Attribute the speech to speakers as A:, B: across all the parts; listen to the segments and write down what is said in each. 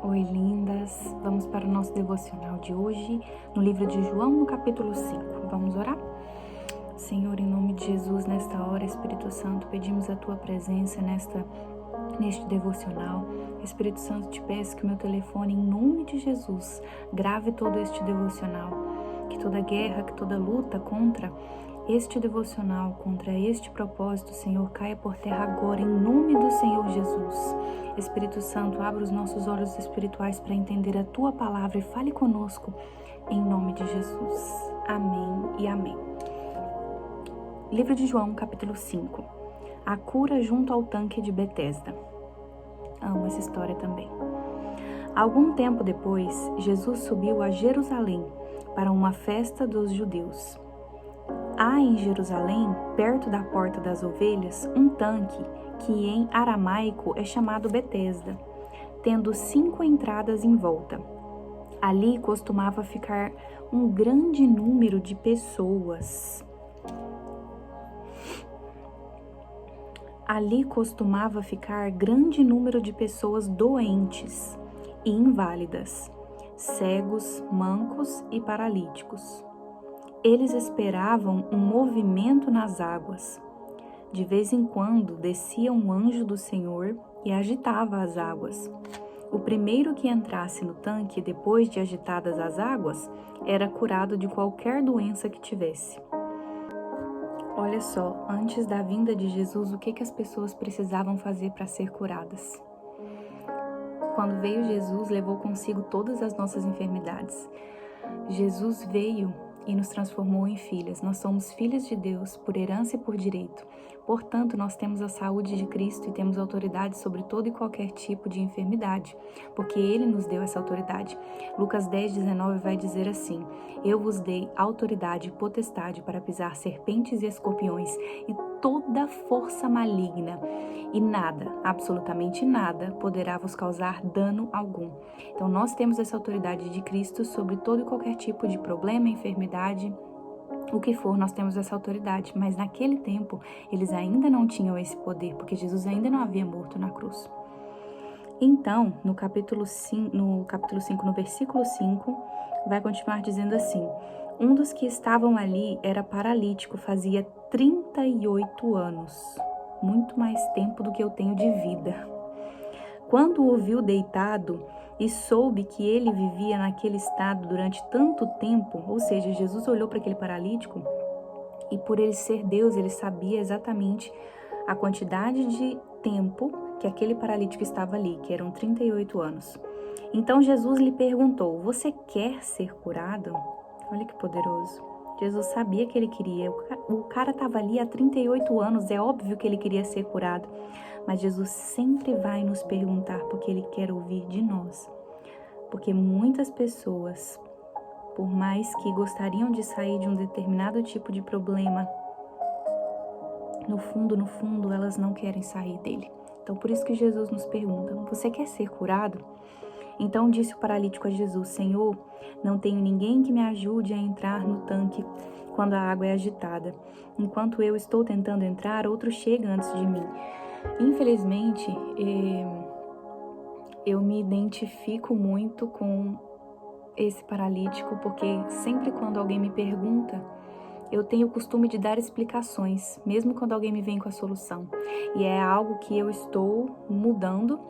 A: Oi, lindas! Vamos para o nosso devocional de hoje, no livro de João, no capítulo 5. Vamos orar? Senhor, em nome de Jesus, nesta hora, Espírito Santo, pedimos a Tua presença neste devocional. Espírito Santo, te peço que o meu telefone, em nome de Jesus, grave todo este devocional. Que toda guerra, que toda luta contra este devocional, contra este propósito, Senhor, caia por terra agora, em nome do Senhor Jesus. Espírito Santo, abra os nossos olhos espirituais para entender a Tua palavra e fale conosco, em nome de Jesus. Amém e amém. Livro de João, capítulo 5. A cura junto ao tanque de Betesda. Amo essa história também. Algum tempo depois, Jesus subiu a Jerusalém para uma festa dos judeus. Há em Jerusalém, perto da Porta das Ovelhas, um tanque que em aramaico é chamado Betesda, tendo 5 entradas em volta. Ali costumava ficar um grande número de pessoas. Doentes e inválidas, cegos, mancos e paralíticos. Eles esperavam um movimento nas águas. De vez em quando descia um anjo do Senhor e agitava as águas. O primeiro que entrasse no tanque depois de agitadas as águas era curado de qualquer doença que tivesse. Olha só, antes da vinda de Jesus, o que as pessoas precisavam fazer para ser curadas? Quando veio Jesus, levou consigo todas as nossas enfermidades. Jesus veio e nos transformou em filhas. Nós somos filhas de Deus por herança e por direito. Portanto, nós temos a saúde de Cristo e temos autoridade sobre todo e qualquer tipo de enfermidade, porque Ele nos deu essa autoridade. Lucas 10:19 vai dizer assim: Eu vos dei autoridade e potestade para pisar serpentes e escorpiões e toda força maligna, e nada, absolutamente nada, poderá vos causar dano algum. Então, nós temos essa autoridade de Cristo sobre todo e qualquer tipo de problema, enfermidade, o que for, nós temos essa autoridade. Mas naquele tempo, eles ainda não tinham esse poder, porque Jesus ainda não havia morto na cruz. Então, no capítulo 5, no versículo 5, vai continuar dizendo assim: Um dos que estavam ali era paralítico, fazia 38 anos, muito mais tempo do que eu tenho de vida. Quando o viu deitado e soube que ele vivia naquele estado durante tanto tempo, ou seja, Jesus olhou para aquele paralítico e, por ele ser Deus, ele sabia exatamente a quantidade de tempo que aquele paralítico estava ali, que eram 38 anos. Então Jesus lhe perguntou: Você quer ser curado? Olha que poderoso. Jesus sabia que ele queria. O cara estava ali há 38 anos, é óbvio que ele queria ser curado. Mas Jesus sempre vai nos perguntar porque Ele quer ouvir de nós. Porque muitas pessoas, por mais que gostariam de sair de um determinado tipo de problema, no fundo, elas não querem sair dele. Então, por isso que Jesus nos pergunta: Você quer ser curado? Então disse o paralítico a Jesus: Senhor, não tenho ninguém que me ajude a entrar no tanque quando a água é agitada. Enquanto eu estou tentando entrar, outro chega antes de mim. Infelizmente, eu me identifico muito com esse paralítico, porque sempre quando alguém me pergunta, eu tenho o costume de dar explicações, mesmo quando alguém me vem com a solução. E é algo que eu estou mudando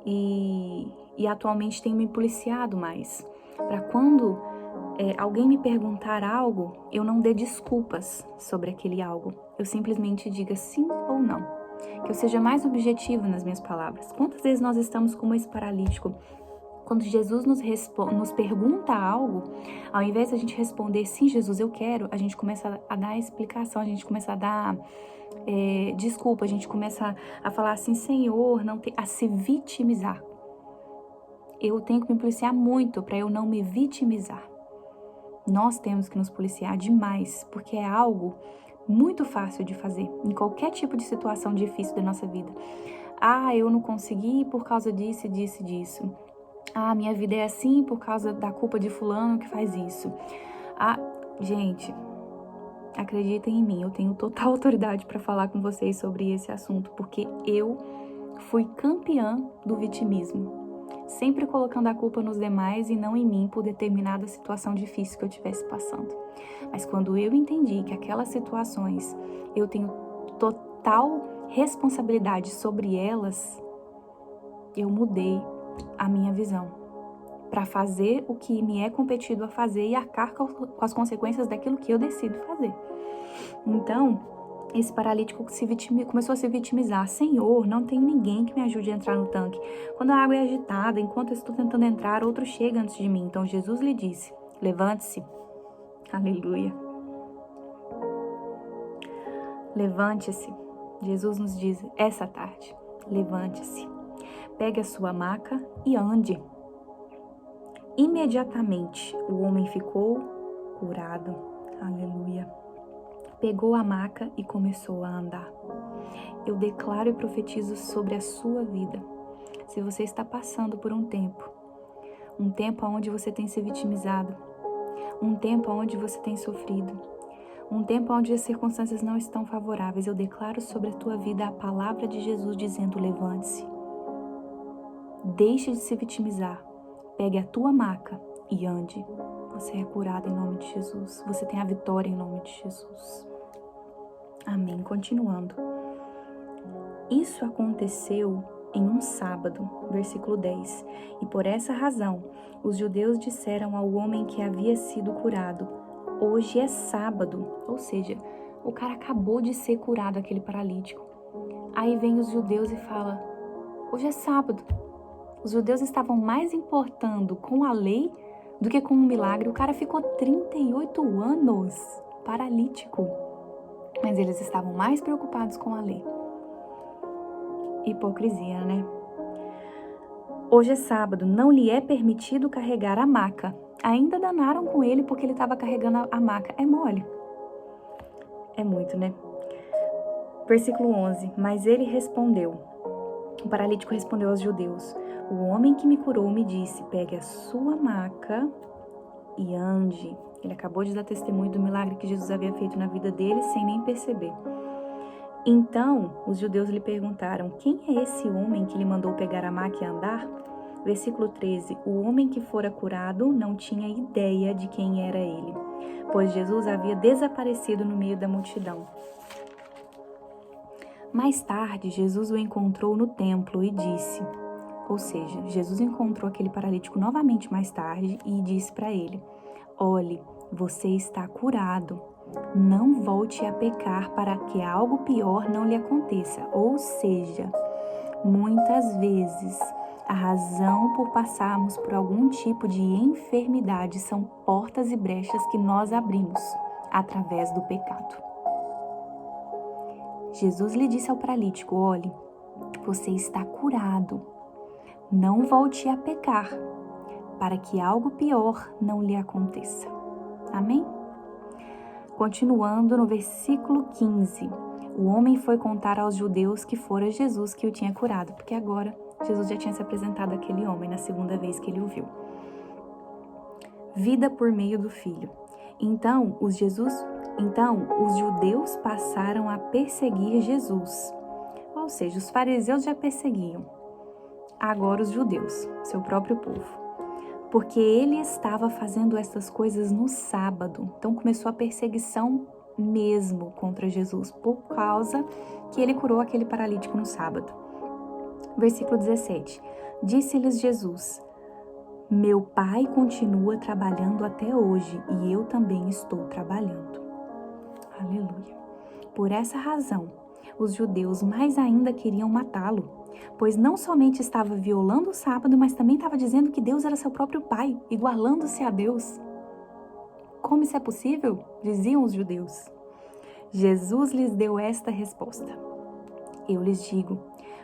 A: e atualmente tenho me policiado mais. Para quando alguém me perguntar algo, eu não dê desculpas sobre aquele algo. Eu simplesmente diga sim ou não. Que eu seja mais objetivo nas minhas palavras. Quantas vezes nós estamos como esse paralítico? Quando Jesus nos pergunta algo, ao invés de a gente responder sim, Jesus, eu quero, a gente começa a dar explicação, a gente começa a dar desculpa, a gente começa a falar assim, Senhor, a se vitimizar. Eu tenho que me policiar muito para eu não me vitimizar. Nós temos que nos policiar demais, porque é algo muito fácil de fazer, em qualquer tipo de situação difícil da nossa vida. Eu não consegui por causa disso, disso e disso. Minha vida é assim por causa da culpa de fulano que faz isso. Gente, acreditem em mim, eu tenho total autoridade para falar com vocês sobre esse assunto, porque eu fui campeã do vitimismo. sempre colocando a culpa nos demais e não em mim por determinada situação difícil que eu estivesse passando. Mas quando eu entendi que aquelas situações eu tenho total responsabilidade sobre elas, eu mudei a minha visão para fazer o que me é competido a fazer e arcar com as consequências daquilo que eu decido fazer. Então, esse paralítico começou a se vitimizar. Senhor, não tem ninguém que me ajude a entrar no tanque. Quando a água é agitada, enquanto eu estou tentando entrar, outro chega antes de mim. Então Jesus lhe disse, levante-se. Aleluia. Levante-se. Jesus nos diz essa tarde, levante-se. Pegue a sua maca e ande. Imediatamente o homem ficou curado. Aleluia. Pegou a maca e começou a andar. Eu declaro e profetizo sobre a sua vida. Se você está passando por um tempo onde você tem se vitimizado, um tempo onde você tem sofrido, um tempo onde as circunstâncias não estão favoráveis, eu declaro sobre a tua vida a palavra de Jesus dizendo, levante-se. Deixe de se vitimizar. Pegue a tua maca e ande. Você é curado em nome de Jesus. Você tem a vitória em nome de Jesus. Amém. Continuando. Isso aconteceu em um sábado, versículo 10. E por essa razão, os judeus disseram ao homem que havia sido curado, hoje é sábado. Ou seja, o cara acabou de ser curado, aquele paralítico. Aí vem os judeus e fala, hoje é sábado. Os judeus estavam mais importando com a lei do que com um milagre. O cara ficou 38 anos paralítico. Mas eles estavam mais preocupados com a lei. Hipocrisia, né? Hoje é sábado, não lhe é permitido carregar a maca. Ainda danaram com ele porque ele estava carregando a maca. É mole. É muito, né? Versículo 11. Mas ele respondeu. O paralítico respondeu aos judeus. O homem que me curou me disse, pegue a sua maca e ande. Ele acabou de dar testemunho do milagre que Jesus havia feito na vida dele sem nem perceber. Então, os judeus lhe perguntaram, quem é esse homem que lhe mandou pegar a maca e andar? Versículo 13, o homem que fora curado não tinha ideia de quem era ele, pois Jesus havia desaparecido no meio da multidão. Mais tarde, Jesus o encontrou no templo e disse, ou seja, Jesus encontrou aquele paralítico novamente mais tarde e disse para ele, olhe, você está curado, não volte a pecar para que algo pior não lhe aconteça. Ou seja, muitas vezes a razão por passarmos por algum tipo de enfermidade são portas e brechas que nós abrimos através do pecado. Jesus lhe disse ao paralítico, olhe, você está curado, não volte a pecar para que algo pior não lhe aconteça. Amém? Continuando no versículo 15, o homem foi contar aos judeus que fora Jesus que o tinha curado, porque agora Jesus já tinha se apresentado àquele homem na segunda vez que ele o viu. Vida por meio do Filho. Então, os judeus passaram a perseguir Jesus. Ou seja, os fariseus já perseguiam. Agora os judeus, seu próprio povo. Porque ele estava fazendo essas coisas no sábado. Então começou a perseguição mesmo contra Jesus, por causa que ele curou aquele paralítico no sábado. Versículo 17. Disse-lhes Jesus, meu Pai continua trabalhando até hoje e eu também estou trabalhando. Aleluia. Por essa razão, os judeus mais ainda queriam matá-lo, pois não somente estava violando o sábado, mas também estava dizendo que Deus era seu próprio Pai, igualando-se a Deus. Como isso é possível? Diziam os judeus. Jesus lhes deu esta resposta. Eu lhes digo,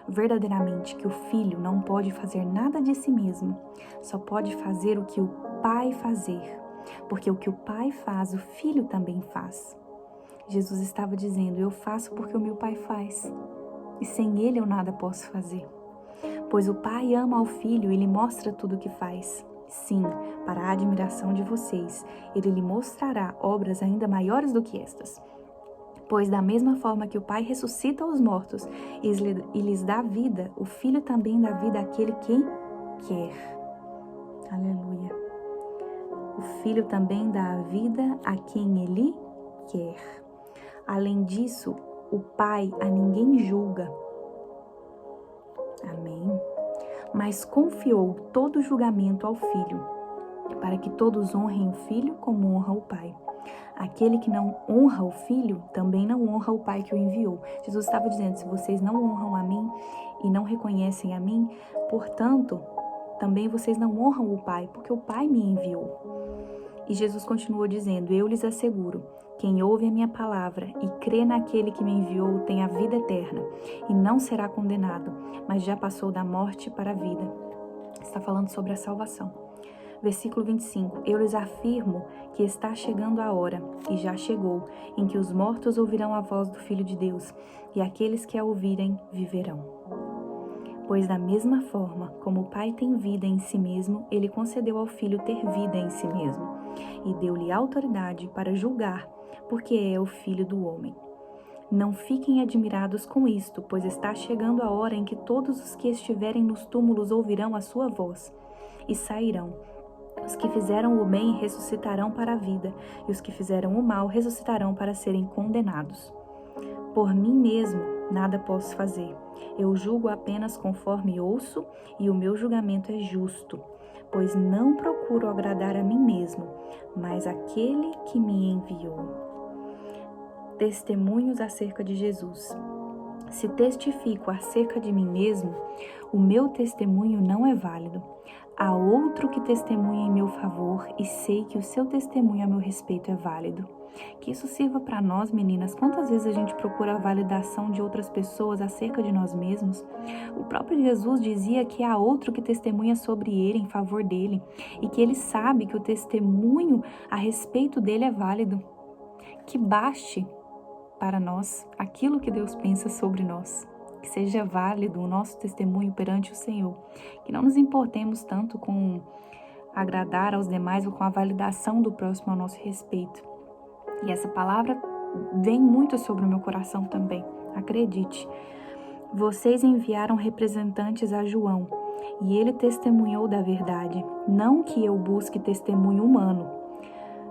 A: verdadeiramente, que o Filho não pode fazer nada de si mesmo, só pode fazer o que o Pai fazer, porque o que o Pai faz, o Filho também faz. Jesus estava dizendo, eu faço porque o meu Pai faz. E sem ele eu nada posso fazer. Pois o Pai ama ao Filho e lhe mostra tudo o que faz. Sim, para a admiração de vocês, ele lhe mostrará obras ainda maiores do que estas. Pois da mesma forma que o Pai ressuscita os mortos e lhes dá vida, o Filho também dá vida àquele quer. Aleluia. O Filho também dá a vida a quem Ele quer. Além disso, o Pai a ninguém julga. Amém. Mas confiou todo o julgamento ao Filho, para que todos honrem o Filho como honra o Pai. Aquele que não honra o Filho, também não honra o Pai que o enviou. Jesus estava dizendo, se vocês não honram a mim e não reconhecem a mim, portanto, também vocês não honram o Pai, porque o Pai me enviou. E Jesus continuou dizendo, eu lhes asseguro, quem ouve a minha palavra e crê naquele que me enviou tem a vida eterna e não será condenado, mas já passou da morte para a vida. Está falando sobre a salvação. Versículo 25, eu lhes afirmo que está chegando a hora, e já chegou, em que os mortos ouvirão a voz do Filho de Deus, e aqueles que a ouvirem viverão. Pois da mesma forma como o Pai tem vida em si mesmo, ele concedeu ao Filho ter vida em si mesmo, e deu-lhe autoridade para julgar, porque é o Filho do homem. Não fiquem admirados com isto, pois está chegando a hora em que todos os que estiverem nos túmulos ouvirão a sua voz, e sairão. Os que fizeram o bem ressuscitarão para a vida, e os que fizeram o mal ressuscitarão para serem condenados. Por mim mesmo nada posso fazer. Eu julgo apenas conforme ouço, e o meu julgamento é justo, pois não procuro agradar a mim mesmo, mas aquele que me enviou. Testemunhos acerca de Jesus. Se testifico acerca de mim mesmo, o meu testemunho não é válido. Há outro que testemunha em meu favor e sei que o seu testemunho a meu respeito é válido. Que isso sirva para nós, meninas. Quantas vezes a gente procura a validação de outras pessoas acerca de nós mesmos? O próprio Jesus dizia que há outro que testemunha sobre ele, em favor dele, e que ele sabe que o testemunho a respeito dele é válido. Que baste para nós aquilo que Deus pensa sobre nós. Que seja válido o nosso testemunho perante o Senhor. Que não nos importemos tanto com agradar aos demais ou com a validação do próximo ao nosso respeito. E essa palavra vem muito sobre o meu coração também. Acredite. Vocês enviaram representantes a João, e ele testemunhou da verdade. Não que eu busque testemunho humano.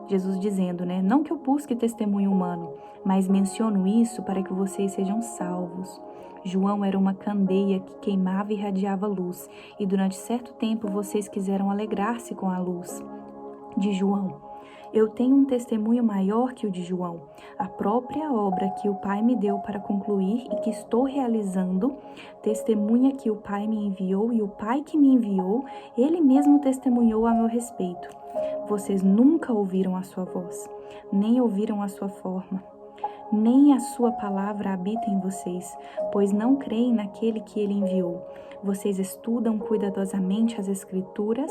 A: Jesus dizendo, não que eu busque testemunho humano, mas menciono isso para que vocês sejam salvos. João era uma candeia que queimava e irradiava luz, e durante certo tempo vocês quiseram alegrar-se com a luz de João. Eu tenho um testemunho maior que o de João, a própria obra que o Pai me deu para concluir e que estou realizando, testemunha que o Pai me enviou, e o Pai que me enviou, ele mesmo testemunhou a meu respeito. Vocês nunca ouviram a sua voz, nem ouviram a sua forma, nem a sua palavra habita em vocês, pois não creem naquele que ele enviou. Vocês estudam cuidadosamente as Escrituras,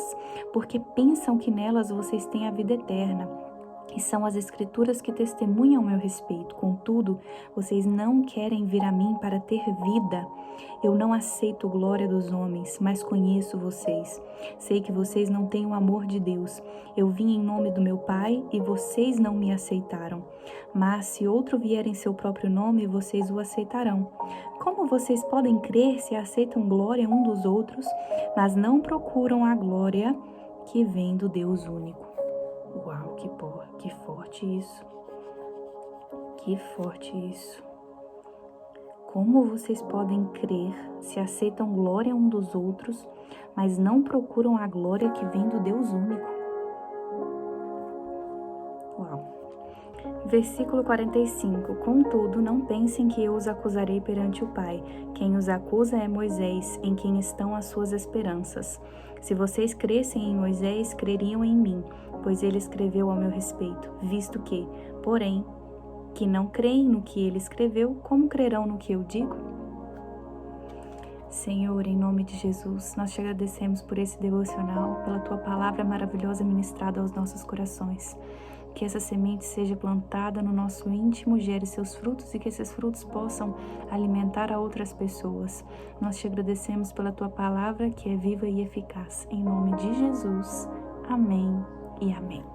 A: porque pensam que nelas vocês têm a vida eterna. E são as Escrituras que testemunham a meu respeito. Contudo, vocês não querem vir a mim para ter vida. Eu não aceito glória dos homens, mas conheço vocês. Sei que vocês não têm o amor de Deus. Eu vim em nome do meu Pai e vocês não me aceitaram. Mas se outro vier em seu próprio nome, vocês o aceitarão. Como vocês podem crer se aceitam glória um dos outros, mas não procuram a glória que vem do Deus único? Uau, que forte isso. Que forte isso. Como vocês podem crer se aceitam glória um dos outros, mas não procuram a glória que vem do Deus único? Uau. Versículo 45. Contudo, não pensem que eu os acusarei perante o Pai. Quem os acusa é Moisés, em quem estão as suas esperanças. Se vocês crescem em Moisés, creriam em mim, pois ele escreveu ao meu respeito, visto que, porém, que não creem no que ele escreveu, como crerão no que eu digo? Senhor, em nome de Jesus, nós te agradecemos por esse devocional, pela tua palavra maravilhosa ministrada aos nossos corações. Que essa semente seja plantada no nosso íntimo, gere seus frutos e que esses frutos possam alimentar a outras pessoas. Nós te agradecemos pela tua palavra que é viva e eficaz. Em nome de Jesus. Amém e amém.